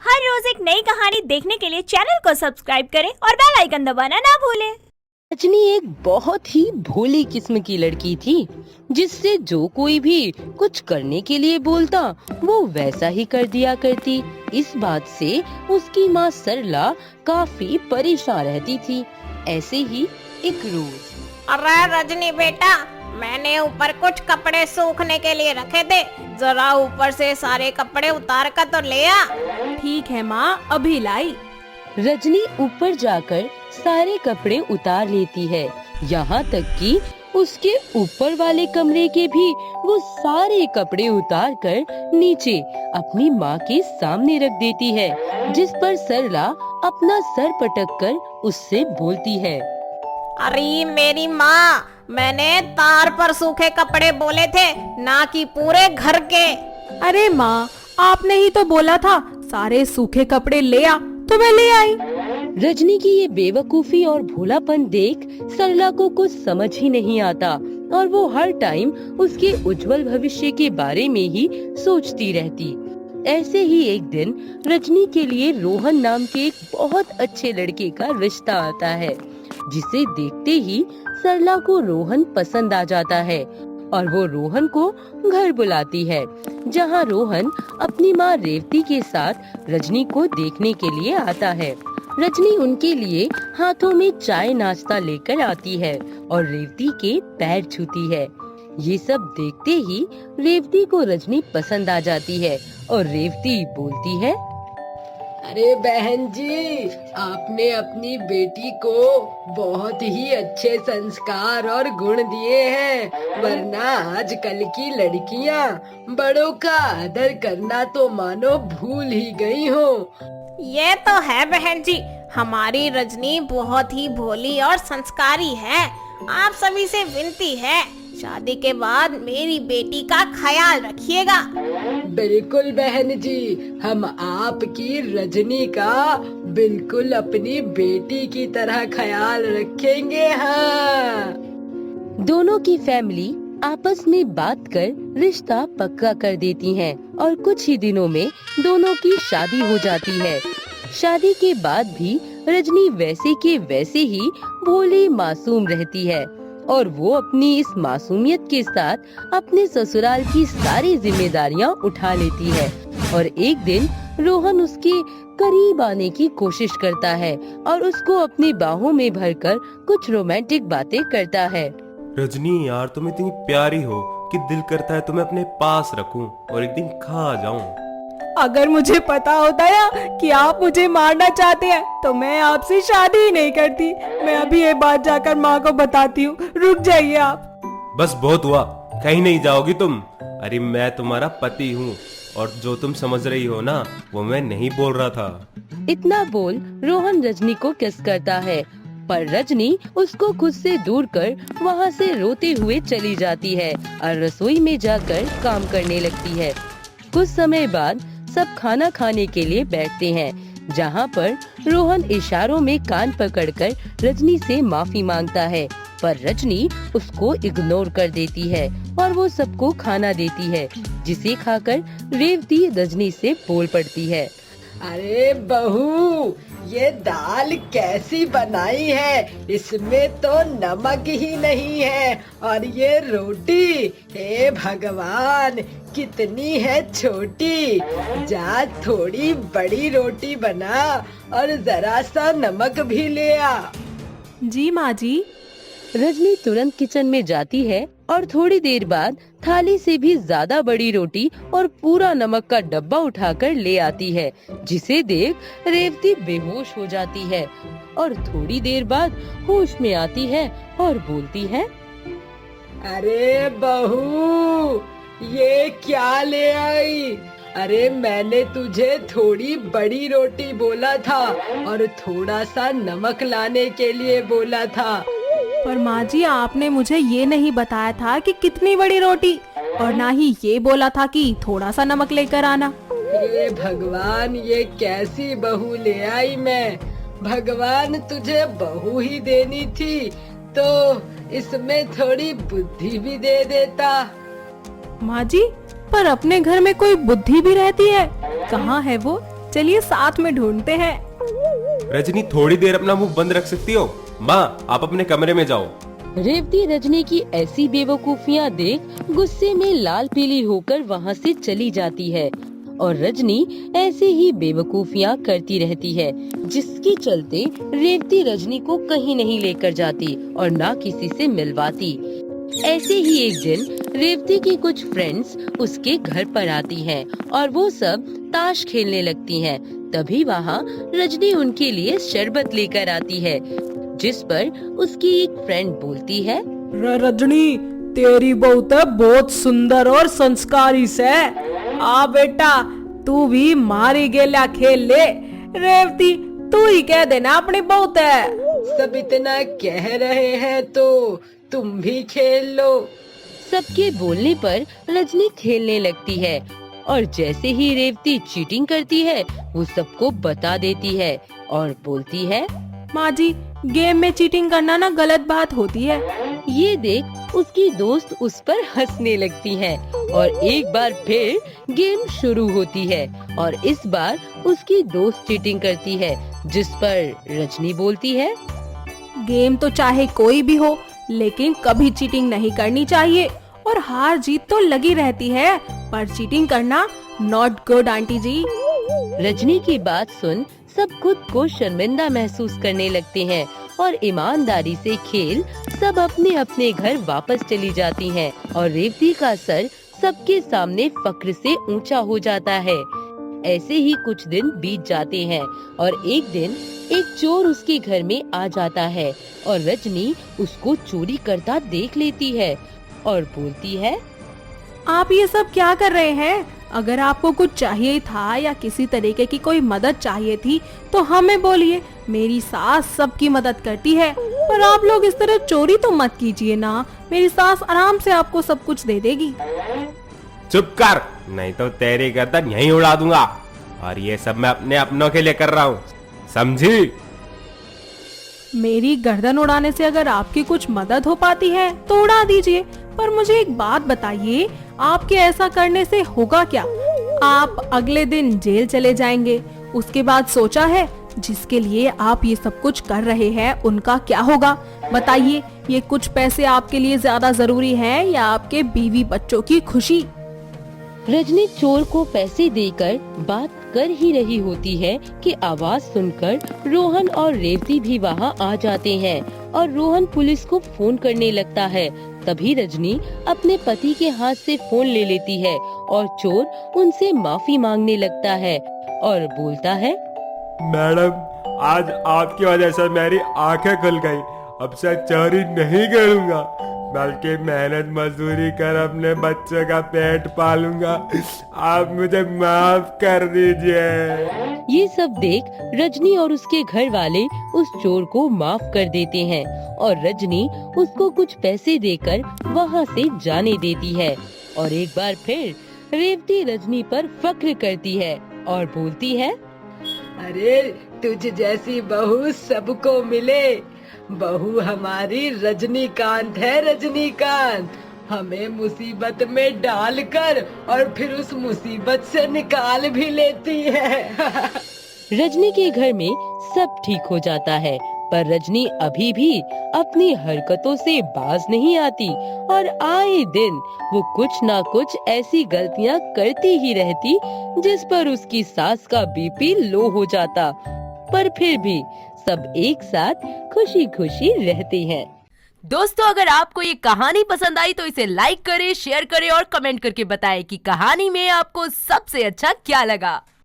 हर रोज एक नई कहानी देखने के लिए चैनल को सब्सक्राइब करें और बेल आइकन दबाना ना भूलें। रजनी एक बहुत ही भोली किस्म की लड़की थी, जिससे जो कोई भी कुछ करने के लिए बोलता वो वैसा ही कर दिया करती। इस बात से उसकी माँ सरला काफी परेशान रहती थी। ऐसे ही एक रोज अरे रजनी बेटा, मैंने ऊपर कुछ कपड़े सूखने के लिए रखे थे, जरा ऊपर से सारे कपड़े उतार कर तो ले आ। ठीक है माँ, अभी लाई। रजनी ऊपर जाकर सारे कपड़े उतार लेती है, यहाँ तक कि उसके ऊपर वाले कमरे के भी वो सारे कपड़े उतार कर नीचे अपनी माँ के सामने रख देती है, जिस पर सरला अपना सर पटक कर उससे बोलती है। अरे मेरी माँ, मैंने तार पर सूखे कपड़े बोले थे, ना कि पूरे घर के। अरे माँ, आपने ही तो बोला था सारे सूखे कपड़े ले आ, तो मैं ले आई। रजनी की ये बेवकूफी और भोलापन देख सरला को कुछ समझ ही नहीं आता और वो हर टाइम उसके उज्जवल भविष्य के बारे में ही सोचती रहती। ऐसे ही एक दिन रजनी के लिए रोहन नाम के एक बहुत अच्छे लड़के का रिश्ता आता है, जिसे देखते ही सरला को रोहन पसंद आ जाता है और वो रोहन को घर बुलाती है, जहाँ रोहन अपनी माँ रेवती के साथ रजनी को देखने के लिए आता है। रजनी उनके लिए हाथों में चाय नाश्ता लेकर आती है और रेवती के पैर छूती है। ये सब देखते ही रेवती को रजनी पसंद आ जाती है और रेवती बोलती है, अरे बहन जी, आपने अपनी बेटी को बहुत ही अच्छे संस्कार और गुण दिए हैं, वरना आजकल की लड़कियां बड़ों का आदर करना तो मानो भूल ही गई हो। ये तो है बहन जी, हमारी रजनी बहुत ही भोली और संस्कारी है। आप सभी से विनती है, शादी के बाद मेरी बेटी का ख्याल रखिएगा। बिल्कुल बहन जी, हम आपकी रजनी का बिल्कुल अपनी बेटी की तरह ख्याल रखेंगे। हाँ। दोनों की फैमिली आपस में बात कर रिश्ता पक्का कर देती हैं और कुछ ही दिनों में दोनों की शादी हो जाती है। शादी के बाद भी रजनी वैसे के वैसे ही भोली मासूम रहती है और वो अपनी इस मासूमियत के साथ अपने ससुराल की सारी जिम्मेदारियां उठा लेती है। और एक दिन रोहन उसके करीब आने की कोशिश करता है और उसको अपनी बाहों में भरकर कुछ रोमांटिक बातें करता है। रजनी यार, तुम इतनी प्यारी हो कि दिल करता है तुम्हें अपने पास रखूं और एक दिन खा जाऊं। अगर मुझे पता होता या कि आप मुझे मारना चाहते हैं तो मैं आपसे शादी ही नहीं करती। मैं अभी ये बात जाकर माँ को बताती हूँ। रुक जाइए आप। बस बहुत हुआ, कहीं नहीं जाओगी तुम। अरे मैं तुम्हारा पति हूँ और जो तुम समझ रही हो ना, वो मैं नहीं बोल रहा था। इतना बोल रोहन रजनी को किस करता है, पर रजनी उसको खुद से दूर कर वहाँ से रोते हुए चली जाती है और रसोई में जाकर काम करने लगती है। कुछ समय बाद सब खाना खाने के लिए बैठते हैं, जहाँ पर रोहन इशारों में कान पकड़कर रजनी से माफी मांगता है, पर रजनी उसको इग्नोर कर देती है और वो सबको खाना देती है, जिसे खाकर रेवती रजनी से बोल पड़ती है। अरे बहू, ये दाल कैसी बनाई है, इसमें तो नमक ही नहीं है, और ये रोटी, हे भगवान, कितनी है छोटी। जा थोड़ी बड़ी रोटी बना और जरा सा नमक भी ले आ। जी माँ जी। रजनी तुरंत किचन में जाती है और थोड़ी देर बाद थाली से भी ज्यादा बड़ी रोटी और पूरा नमक का डब्बा उठाकर ले आती है, जिसे देख रेवती बेहोश हो जाती है और थोड़ी देर बाद होश में आती है और बोलती है, अरे बहू, ये क्या ले आई? अरे मैंने तुझे थोड़ी बड़ी रोटी बोला था और थोड़ा सा नमक लाने के लिए बोला था। पर माँ जी, आपने मुझे ये नहीं बताया था कि कितनी बड़ी रोटी, और ना ही ये बोला था कि थोड़ा सा नमक लेकर आना। हे भगवान, ये कैसी बहू ले आई मैं। भगवान तुझे बहू ही देनी थी तो इसमें थोड़ी बुद्धि भी दे देता। माँ जी, पर अपने घर में कोई बुद्धि भी रहती है? कहाँ है वो? चलिए साथ में ढूंढते हैं। रजनी थोड़ी देर अपना मुंह बंद रख सकती हो? माँ आप अपने कमरे में जाओ। रेवती रजनी की ऐसी बेवकूफियां देख गुस्से में लाल पीली होकर वहाँ से चली जाती है और रजनी ऐसे ही बेवकूफियां करती रहती है, जिसके चलते रेवती रजनी को कहीं नहीं लेकर जाती और ना किसी से मिलवाती। ऐसे ही एक दिन रेवती की कुछ फ्रेंड्स उसके घर पर आती हैं और वो सब ताश खेलने लगती हैं। तभी वहाँ रजनी उनके लिए शरबत लेकर आती है, जिस पर उसकी एक फ्रेंड बोलती है, रजनी तेरी बहू तो बहुत सुंदर और संस्कारी से। आ बेटा तू भी मारी गेला खेल ले। रेवती तू ही कह देना अपनी बहू है। सब इतना कह रहे हैं तो तुम भी खेल लो। सबके बोलने पर रजनी खेलने लगती है और जैसे ही रेवती चीटिंग करती है वो सबको बता देती है और बोलती है, माँ जी गेम में चीटिंग करना ना गलत बात होती है। ये देख उसकी दोस्त उस पर हंसने लगती हैं और एक बार फिर गेम शुरू होती है और इस बार उसकी दोस्त चीटिंग करती है, जिस पर रजनी बोलती है, गेम तो चाहे कोई भी हो लेकिन कभी चीटिंग नहीं करनी चाहिए और हार जीत तो लगी रहती है, पर चीटिंग करना नॉट गुड आंटी जी। रजनी की बात सुन सब खुद को शर्मिंदा महसूस करने लगते हैं और ईमानदारी से खेल सब अपने अपने घर वापस चली जाती हैं और रेवती का सर सबके सामने फक्र से ऊंचा हो जाता है। ऐसे ही कुछ दिन बीत जाते हैं और एक दिन एक चोर उसके घर में आ जाता है और रजनी उसको चोरी करता देख लेती है और बोलती है, आप ये सब क्या कर रहे हैं? अगर आपको कुछ चाहिए था या किसी तरीके की कोई मदद चाहिए थी तो हमें बोलिए, मेरी सास सबकी मदद करती है। पर आप लोग इस तरह चोरी तो मत कीजिए ना, मेरी सास आराम से आपको सब कुछ दे देगी। चुप कर, नहीं तो तेरी गर्दन यहीं उड़ा दूंगा। और ये सब मैं अपने अपनों के लिए कर रहा हूँ, समझी? मेरी गर्दन उड़ाने से अगर आपकी कुछ मदद हो पाती है तो उड़ा दीजिए, पर मुझे एक बात बताइए, आपके ऐसा करने से होगा क्या? आप अगले दिन जेल चले जाएंगे। उसके बाद सोचा है जिसके लिए आप ये सब कुछ कर रहे हैं उनका क्या होगा? बताइए, ये कुछ पैसे आपके लिए ज्यादा जरूरी हैं या आपके बीवी बच्चों की खुशी? रजनी चोर को पैसे देकर बात कर ही रही होती है कि आवाज सुनकर रोहन और रेवती भी वहाँ आ जाते हैं और रोहन पुलिस को फोन करने लगता है। तभी रजनी अपने पति के हाथ से फोन ले लेती है और चोर उनसे माफी मांगने लगता है और बोलता है, मैडम आज आपकी वजह से मेरी आंखें खुल गई। अब से चोरी नहीं करूंगा, बल्कि मेहनत मजदूरी कर अपने बच्चे का पेट पालूंगा। आप मुझे माफ कर दीजिए। ये सब देख रजनी और उसके घर वाले उस चोर को माफ कर देते हैं और रजनी उसको कुछ पैसे देकर वहाँ से जाने देती है और एक बार फिर रेवती रजनी पर फक्र करती है और बोलती है, अरे तुझ जैसी बहू सबको मिले। बहू हमारी रजनीकांत है, रजनीकांत। हमें मुसीबत में डालकर और फिर उस मुसीबत से निकाल भी लेती है। रजनी के घर में सब ठीक हो जाता है, पर रजनी अभी भी अपनी हरकतों से बाज नहीं आती और आए दिन वो कुछ ना कुछ ऐसी गलतियां करती ही रहती जिस पर उसकी सास का बीपी लो हो जाता। पर फिर भी सब एक साथ खुशी खुशी रहते हैं। दोस्तों, अगर आपको ये कहानी पसंद आई तो इसे लाइक करें, शेयर करें और कमेंट करके बताएं कि कहानी में आपको सबसे अच्छा क्या लगा।